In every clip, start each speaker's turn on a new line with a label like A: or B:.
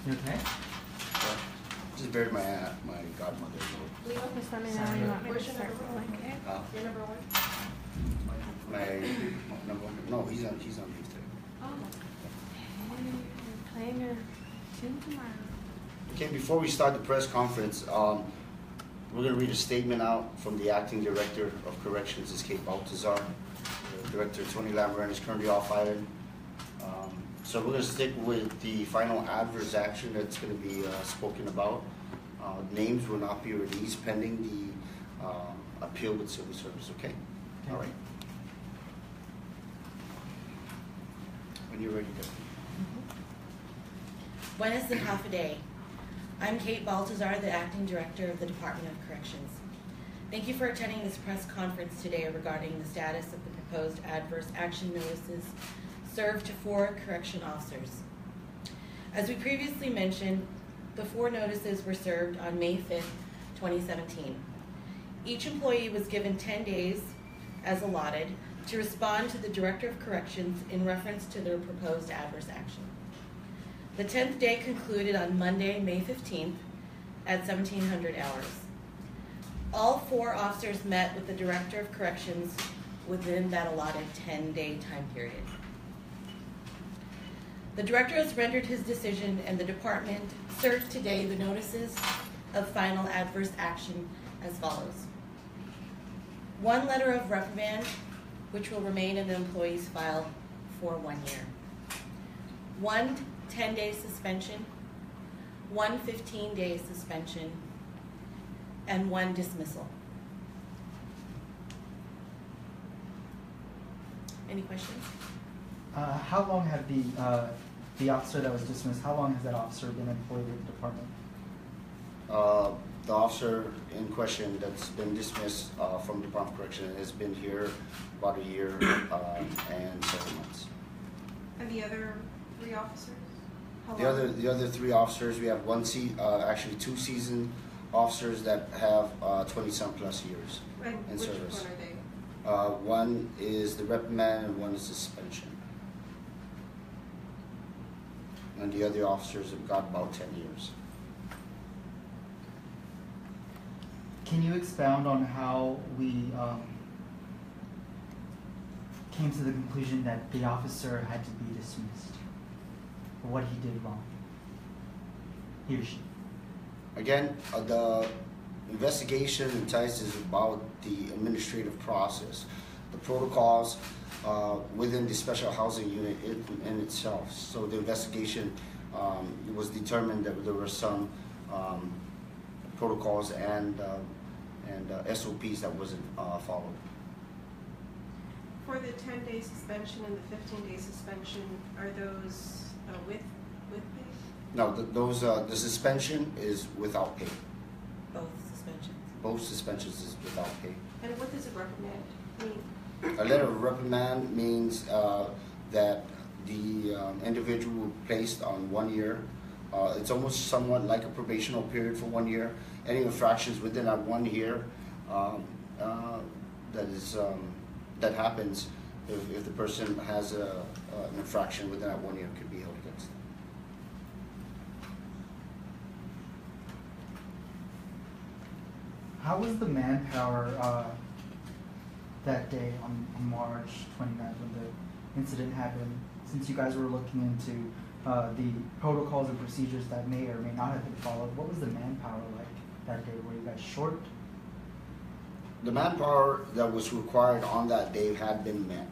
A: You okay?
B: Yeah. Just buried my godmother.
C: Leo, just let me know when you want me to start rolling, okay?
D: Your number one?
B: My number one. No, he's on leave today.
C: Oh. Hey, you're playing a tune tomorrow.
B: Okay, before we start the press conference, we're going to read a statement out from the Acting Director of Corrections, is Kate Baltazar. Director Tony Lamaran is currently off island. So we're going to stick with the final adverse action that's going to be spoken about. Names will not be released pending the appeal with civil service, okay? All right. When you're ready, go.
D: Buenas and half a day. I'm Kate Baltazar, the Acting Director of the Department of Corrections. Thank you for attending this press conference today regarding the status of the proposed adverse action notices served to 4 correction officers. As we previously mentioned, the 4 notices were served on May 5th, 2017. Each employee was given 10 days, as allotted, to respond to the Director of Corrections in reference to their proposed adverse action. The 10th day concluded on Monday, May 15th at 1700 hours. All 4 officers met with the Director of Corrections within that allotted 10-day time period. The Director has rendered his decision and the Department serves today the notices of final adverse action as follows. 1 letter of reprimand, which will remain in the employee's file for 1 year. 1 10-day suspension, 1 15-day suspension, and 1 dismissal. Any questions?
A: How long have the officer that was dismissed, how long has that officer been employed with the department?
B: The officer in question that's been dismissed from the Department of Correction has been here about a year and 7 months.
C: And the other 3 officers?
B: The other 3 officers, we have actually 2 seasoned officers that have 20-some plus years in service.
C: Which one are they?
B: One is the reprimand and 1 is suspension. And the other officers have got about 10 years.
A: Can you expound on how we came to the conclusion that the officer had to be dismissed for what he did wrong? He or she.
B: Again, the investigation entices about the administrative process, the protocols within the special housing unit in itself. So the investigation it was determined that there were some protocols and SOPs that wasn't followed.
C: For the 10-day suspension and the 15-day suspension, are those with pay?
B: No, the suspension is without pay.
D: Both suspensions.
B: Both suspensions is without pay.
C: And what does a reprimand mean?
B: A letter of reprimand means that the individual will be placed on 1 year. It's almost somewhat like a probational period for 1 year. Any infractions within that 1 year that happens if the person has an infraction within that 1 year could be held against them.
A: How was the manpower that day on March 29th when the incident happened, since you guys were looking into the protocols and procedures that may or may not have been followed? What was the manpower like that day? Were you guys short?
B: The manpower that was required on that day had been met.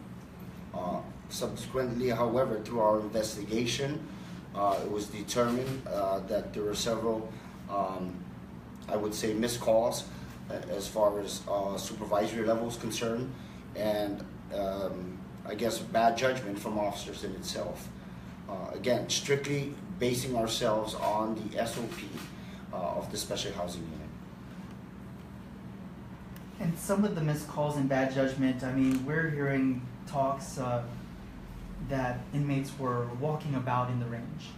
B: Subsequently, however, through our investigation, it was determined that there were several, I would say, missed calls as far as supervisory levels concerned, and I guess bad judgment from officers in itself. Again, strictly basing ourselves on the SOP of the special housing unit.
A: And some of the missed calls and bad judgment, I mean, we're hearing talks that inmates were walking about in the range.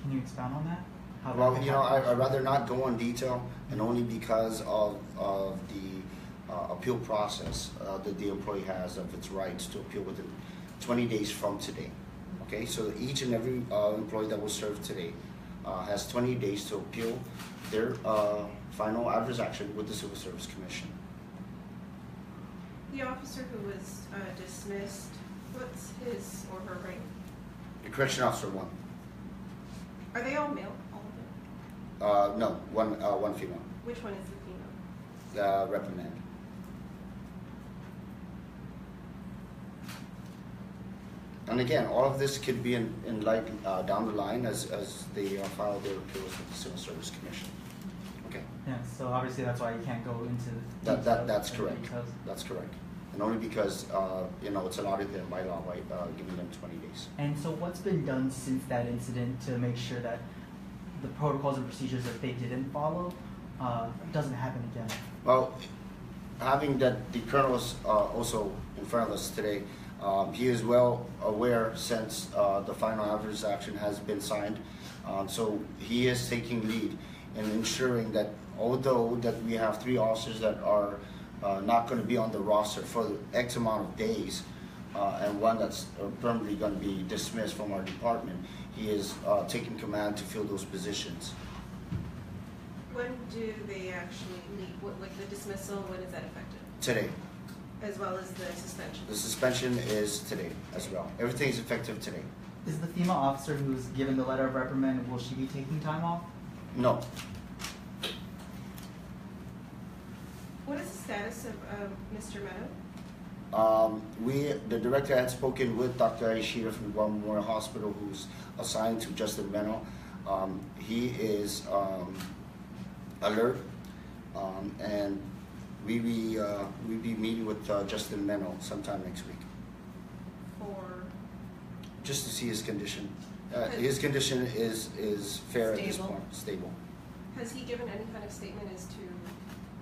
A: Can you expound on that?
B: Well, you know, I'd rather not go in detail, and only because of the appeal process that the employee has of its rights to appeal within 20 days from today. Okay, so each and every employee that was served today has 20 days to appeal their final adverse action with the Civil Service Commission.
C: The officer who was dismissed, what's his or her rank?
B: The Correction Officer 1.
C: Are they all male, all of them?
B: No, one female.
C: Which one is the female?
B: Reprimand. And again, all of this could be in light down the line as they file their appeals with the Civil Service Commission. Okay.
A: Yeah, so obviously that's why you can't go into
B: That's
A: the
B: correct.
A: details.
B: That's correct. And only because it's allotted them by law, by giving them 20 days.
A: And so what's been done since that incident to make sure that the protocols and procedures that they didn't follow doesn't happen again?
B: Well, having that the colonel is also in front of us today, he is well aware since the final adverse action has been signed. So he is taking lead in ensuring that although that we have 3 officers that are not going to be on the roster for X amount of days, and one that's permanently going to be dismissed from our department, he is taking command to fill those positions.
C: When do they actually leave? Like the dismissal, when is that effective?
B: Today.
C: As well as the suspension?
B: The suspension is today as well. Everything is effective today.
A: Is the female officer who's given the letter of reprimand, will she be taking time off?
B: No.
C: What is the status of Mr. Meno?
B: The director had spoken with Dr. Aishida from Guam Memorial Hospital, who's assigned to Justin Meno. He is alert, and we be meeting with Justin Meno sometime next week,
C: For
B: just to see his condition. His condition is fair at this point, stable.
C: has he given any kind of statement as to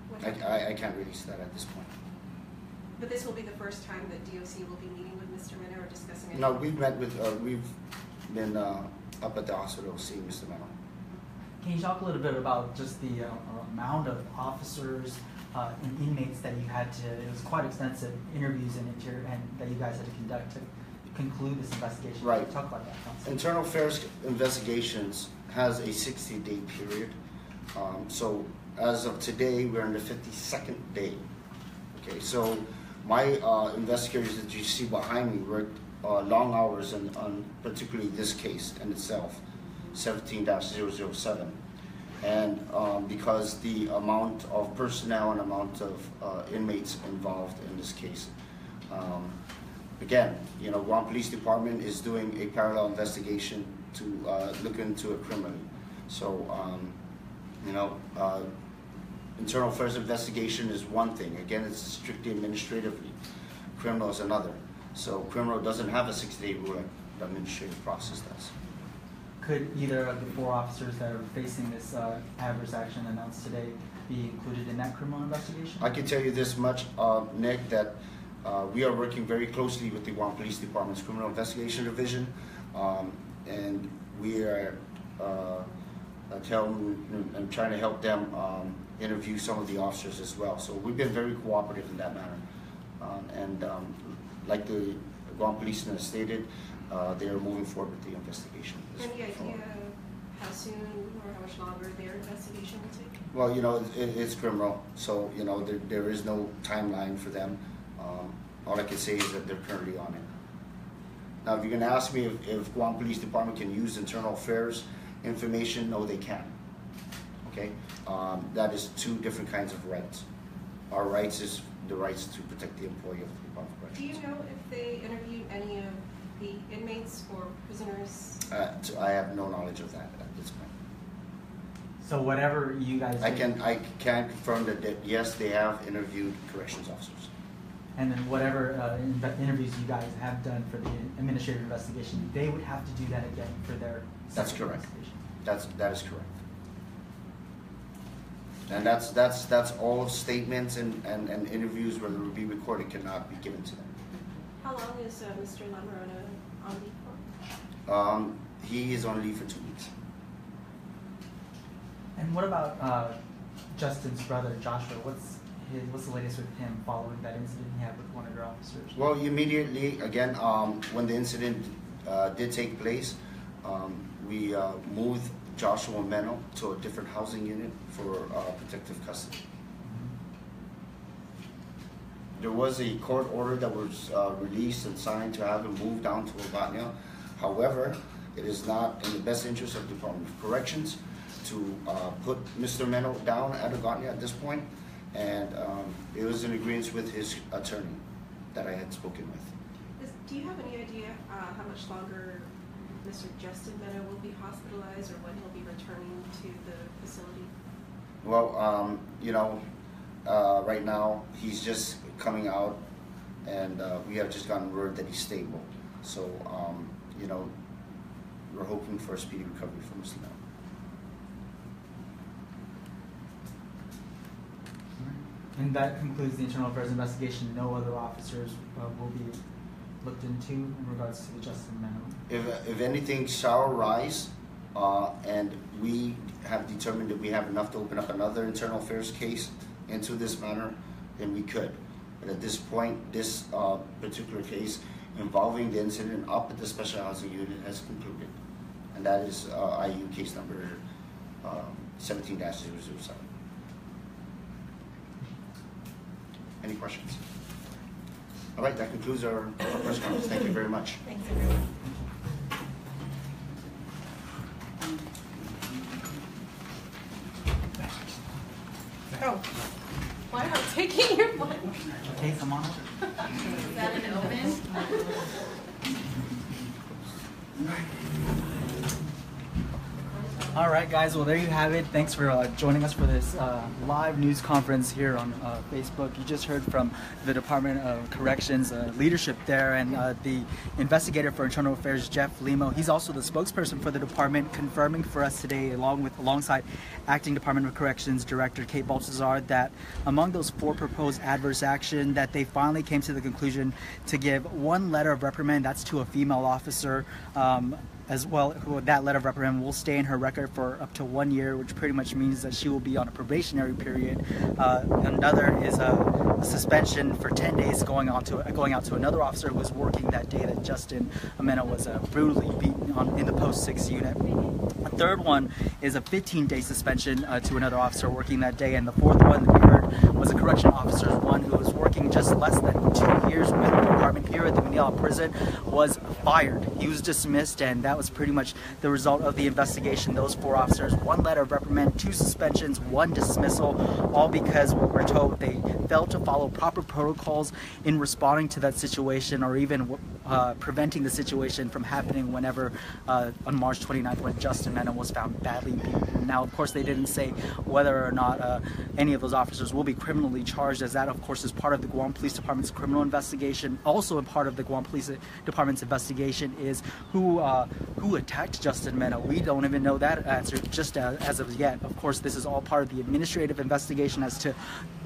C: what?
B: I can't release that at this point.
C: But this will be the first time that DOC will be meeting with Mr. Meno or discussing it?
B: No, we've been up at the hospital seeing Mr. Meno.
A: Can you talk a little bit about just the amount of officers and inmates that you had to, it was quite extensive interviews and that you guys had to conduct to conclude this investigation?
B: Right.
A: Talk about that concept.
B: Internal Affairs Investigations has a 60-day period. So as of today, we're in the 52nd day. Okay, so my investigators that you see behind me worked long hours on particularly this case in itself, 17-007. And because the amount of personnel and amount of inmates involved in this case. Again, Guam Police Department is doing a parallel investigation to look into it criminally. So, internal affairs investigation is one thing. Again, it's strictly administratively. Criminal is another. So criminal doesn't have a 60-day rule like the administrative process does.
A: Could either of the 4 officers that are facing this adverse action announced today be included in that criminal investigation?
B: I can tell you this much, Nick, that we are working very closely with the Guam Police Department's Criminal Investigation Division, and we are trying to help them interview some of the officers as well. So we've been very cooperative in that manner. Like the Guam Police has stated, they are moving forward with the investigation.
C: Any idea how soon or how much longer their investigation will take?
B: Well, it's criminal, so there is no timeline for them. All I can say is that they're currently on it. Now, if you're going to ask me if Guam Police Department can use internal affairs information, no, they can. Okay, that is 2 different kinds of rights. Our rights is the rights to protect the employee of the Department of
C: Do
B: Corrections.
C: you know if they interviewed any of the inmates or prisoners?
B: I have no knowledge of that at this point.
A: So whatever you guys
B: I
A: do,
B: can confirm that yes, they have interviewed corrections officers.
A: and then whatever interviews you guys have done for the administrative investigation, they would have to do that again for their
B: That's
A: second
B: correct.
A: investigation.
B: That is correct. And that's all statements and interviews, whether it will be recorded, cannot be given to them.
C: How long is Mr. Lamarona on leave for?
B: He is on leave for 2 weeks.
A: And what about Justin's brother, Joshua? What's the latest with him following that incident he had with one of your officers?
B: Well, immediately, again, when the incident did take place, we moved Joshua Meno to a different housing unit for protective custody. There was a court order that was released and signed to have him moved down to Agatna. However, it is not in the best interest of the Department of Corrections to put Mr. Meno down at Agatna at this point, and it was in agreement with his attorney that I had spoken with.
C: Do you have any idea how much longer Mr. Justin Meno will be hospitalized, or when he'll be returning to the facility?
B: Well, you know, right now he's just coming out, and we have just gotten word that he's stable. So, you know, we're hoping for a speedy recovery from Mr. Meno.
A: And that concludes the internal affairs investigation. No other officers will be looked into in regards to the Justin Meno.
B: If anything shall arise, and we have determined that we have enough to open up another internal affairs case into this matter, then we could. But at this point, this particular case involving the incident up at the special housing unit has concluded, and that is IU case number 17-007. Any questions? All right, that concludes our press conference. Thank you very much.
D: Thanks, everyone.
C: Oh, why am I taking your money?
A: Okay, come on.
C: Is that an open?
A: All right, guys. Well, there you have it. Thanks for joining us for this live news conference here on Facebook. You just heard from the Department of Corrections leadership there, and the investigator for Internal Affairs, Jeff Limo. He's also the spokesperson for the department, confirming for us today, alongside Acting Department of Corrections Director Kate Baltazar, that among those 4 proposed adverse action, that they finally came to the conclusion to give 1 letter of reprimand. That's to a female officer. As well, that letter of reprimand will stay in her record for up to 1 year, which pretty much means that she will be on a probationary period. Another is a suspension for 10 days going out to another officer who was working that day that Justin Meno was brutally beaten in the post 6 unit. A third one is a 15-day suspension to another officer working that day, and the fourth one that we heard was a correction officer, one who was working just less than 2 years with the department here at the Manila prison, was fired. He was dismissed, and that was pretty much the result of the investigation. Those 4 officers, 1 letter of reprimand, 2 suspensions, 1 dismissal, all because what we're told they failed to follow proper protocols in responding to that situation, or even preventing the situation from happening whenever on March 29th when Justin Meno was found badly beaten. Now, of course, they didn't say whether or not any of those officers will be criminally charged, as that, of course, is part of the Guam Police Department's criminal investigation. Also a part of the Guam Police Department's investigation is who attacked Justin Meno. We don't even know that answer just as of yet. Of course, this is all part of the administrative investigation as to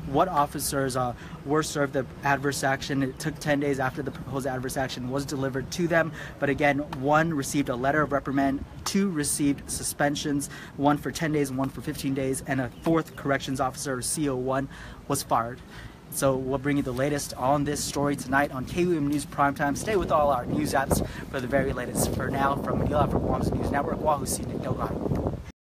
A: what officers were served the adverse action. It took 10 days after the proposed adverse action was delivered to them. But again, 1 received a letter of reprimand, 2 received suspensions, 1 for 10 days and 1 for 15 days, and a 4th corrections officer, CO1, was fired. So we'll bring you the latest on this story tonight on KUM News Primetime. Stay with all our news apps for the very latest. For now, from Manila for Guam's News Network, Wahoo Sinik Delgado.